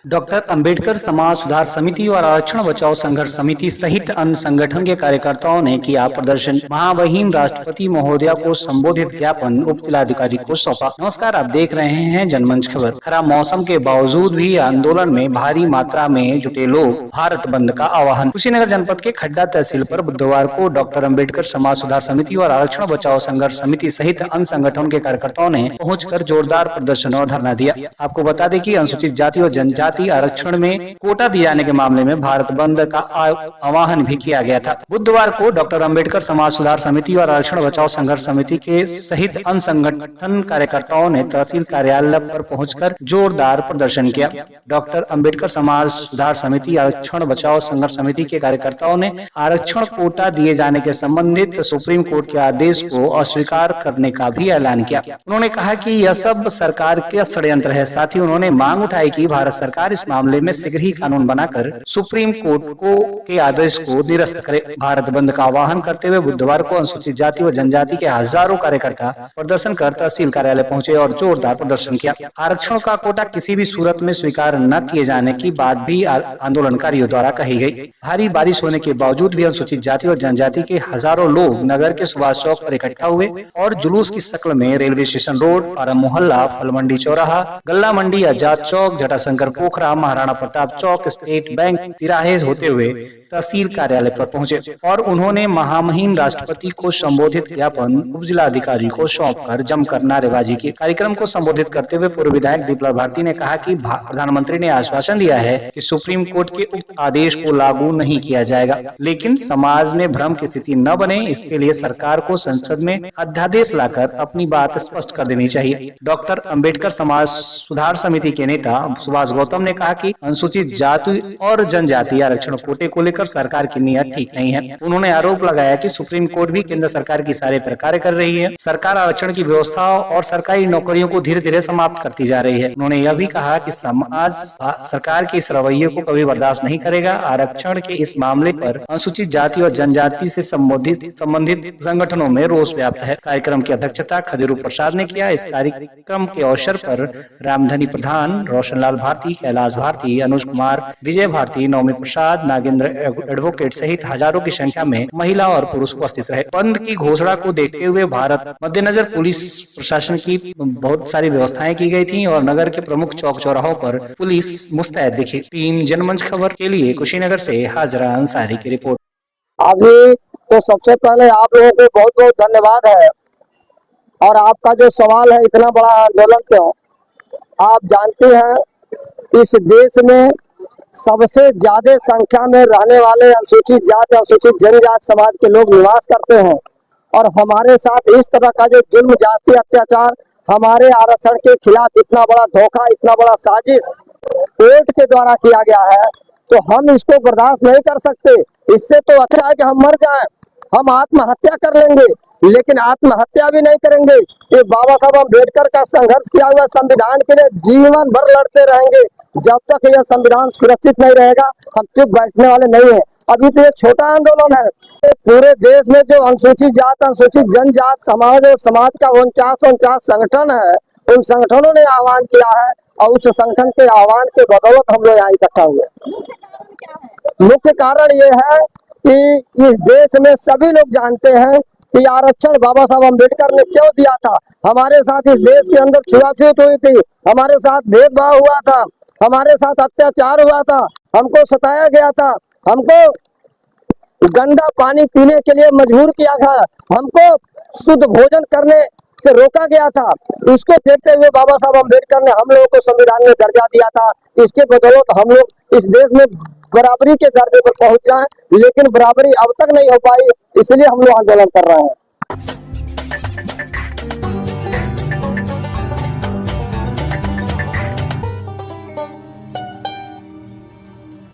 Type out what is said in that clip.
Doctor Ambedkar समाज सुधार समिति और आरक्षण बचाओ संघर्ष समिति सहित अन्य संगठन के कार्यकर्ताओं ने किया प्रदर्शन। महामहिम राष्ट्रपति महोदया को संबोधित ज्ञापन उप जिलाधिकारी को सौंपा। नमस्कार, आप देख रहे हैं जनमंच खबर। खराब मौसम के बावजूद भी आंदोलन में भारी मात्रा में जुटे लोग, भारत बंद का आह्वान। कुशीनगर जनपद के खड्डा तहसील पर बुधवार को डॉक्टर अंबेडकर समाज सुधार समिति और आरक्षण बचाओ संघर्ष समिति सहित अन्य संगठन के कार्यकर्ताओं ने पहुंचकर जोरदार प्रदर्शन और धरना दिया। आपको बता दें कि अनुसूचित जाति और जनजाति आरक्षण में कोटा दिए जाने के मामले में भारत बंद का आह्वान भी किया गया था। बुधवार को डॉक्टर अंबेडकर समाज सुधार समिति और आरक्षण बचाओ संघर्ष समिति के सहित अन्य संगठन कार्यकर्ताओं ने तहसील कार्यालय पर पहुंचकर जोरदार प्रदर्शन किया। डॉक्टर अंबेडकर समाज सुधार समिति आरक्षण बचाओ संघर्ष समिति के कार्यकर्ताओं ने आरक्षण कोटा दिए जाने के संबंधित सुप्रीम कोर्ट के आदेश को अस्वीकार करने का भी ऐलान किया। उन्होंने कहा कि यह सब सरकार का षड्यंत्र है। साथ ही उन्होंने मांग उठाई कि भारत सरकार इस मामले में शीघ्र ही कानून बनाकर सुप्रीम कोर्ट के आदेश को निरस्त करे। भारत बंद का आह्वान करते हुए बुधवार को अनुसूचित जाति व जनजाति के हजारों कार्यकर्ता प्रदर्शन कर तहसील कार्यालय पहुंचे और जोरदार प्रदर्शन किया। आरक्षण का कोटा किसी भी सूरत में स्वीकार न किए जाने की बात भी आंदोलनकारियों द्वारा कही गई। भारी बारिश होने के बावजूद भी अनुसूचित जाति और जनजाति के हजारों लोग नगर के सुभाष चौक पर इकट्ठा हुए और जुलूस की शक्ल में रेलवे स्टेशन रोड, फार्म मोहल्ला, फल मंडी चौराहा, गल्ला मंडी, आजाद चौक, जटाशंकर पोखरा, महाराणा प्रताप चौक, स्टेट बैंक तिराहे होते हुए तहसील कार्यालय पर पहुंचे और उन्होंने महामहिम राष्ट्रपति को संबोधित ज्ञापन उप जिलाधिकारी को सौंपकर जमकर नारेबाजी की। कार्यक्रम को संबोधित करते हुए पूर्व विधायक दीपलाल भारती ने कहा कि प्रधानमंत्री ने आश्वासन दिया है कि सुप्रीम कोर्ट के उक्त आदेश को लागू नहीं किया जाएगा, लेकिन समाज में भ्रम की स्थिति न बने, इसके लिए सरकार को संसद में अध्यादेश लाकर अपनी बात स्पष्ट कर देनी चाहिए। डॉक्टर अंबेडकर समाज सुधार समिति के नेता सुभाष गौतम ने कहा कि अनुसूचित जाति और जनजाति आरक्षण कोटे को लेकर सरकार की नीयत ठीक नहीं है। उन्होंने आरोप लगाया कि सुप्रीम कोर्ट भी केंद्र सरकार की इशारे पर कार्य कर रही है। सरकार आरक्षण की व्यवस्था और सरकारी नौकरियों को धीरे धीरे समाप्त करती जा रही है। उन्होंने यह भी कहा कि समाज सरकार के इस रवैये को कभी बर्दाश्त नहीं करेगा। आरक्षण के इस मामले पर अनुसूचित जाति और जनजाति से संबंधित संगठनों में रोष व्याप्त है। कार्यक्रम की अध्यक्षता खजूर प्रसाद ने किया। इस कार्यक्रम के अवसर पर रामधनी प्रधान, रोशनलाल भारती, कैलाश भारती, अनुज कुमार, विजय भारती, नवमी प्रसाद, नागेंद्र एडवोकेट सहित हजारों की संख्या में महिला और पुरुष उपस्थित रहे। बंद की घोषणा को देखते हुए भारत मद्देनजर पुलिस प्रशासन की बहुत सारी व्यवस्थाएं की गई थी और नगर के प्रमुख चौक चौराहों पर पुलिस मुस्तैद दिखी। टीम जनमंच खबर के लिए कुशीनगर से हाजरा अंसारी की रिपोर्ट। अभी तो सबसे पहले आप लोगों को बहुत बहुत धन्यवाद है। और आपका जो सवाल है, इतना बड़ा आंदोलन क्यों? आप जानते हैं इस देश में सबसे ज्यादा संख्या में रहने वाले अनुसूचित जाति, अनुसूचित जनजाति समाज के लोग निवास करते हैं और हमारे साथ इस तरह का जो जुल्म, जाति, अत्याचार, हमारे आरक्षण के खिलाफ इतना बड़ा धोखा, इतना बड़ा साजिश कोर्ट के द्वारा किया गया है, तो हम इसको बर्दाश्त नहीं कर सकते। इससे तो अच्छा है कि हम मर जाएं, हम आत्महत्या कर लेंगे, लेकिन आत्महत्या भी नहीं करेंगे। ये बाबा साहब अम्बेडकर का संघर्ष किया हुआ संविधान के लिए जीवन भर लड़ते रहेंगे। जब तक यह संविधान सुरक्षित नहीं रहेगा, हम चुप बैठने वाले नहीं है। अभी तो ये छोटा आंदोलन है। पूरे देश में जो अनुसूचित जाति, अनुसूचित जनजाति समाज और समाज का 49 संगठन है, उन संगठनों ने आह्वान किया है और उस संगठन के आह्वान के बदौलत हम लोग यहाँ इकट्ठा हुए। मुख्य कारण ये है कि इस देश में सभी लोग जानते हैं कि आरक्षण बाबा साहब अम्बेडकर ने क्यों दिया था। हमारे साथ इस देश के अंदर छुआछूत हुई थी, हमारे साथ भेदभाव हुआ था, हमारे साथ अत्याचार हुआ था, हमको सताया गया था, हमको गंदा पानी पीने के लिए मजबूर किया था, हमको शुद्ध भोजन करने से रोका गया था। इसको देखते हुए बाबा साहब अम्बेडकर ने हम लोगों को संविधान में दर्जा दिया था। इसके बदौलत हम लोग इस देश में बराबरी के दर्जे पर पहुंच जाएं, लेकिन बराबरी अब तक नहीं हो पाई, इसलिए हम लोग आंदोलन कर रहे हैं।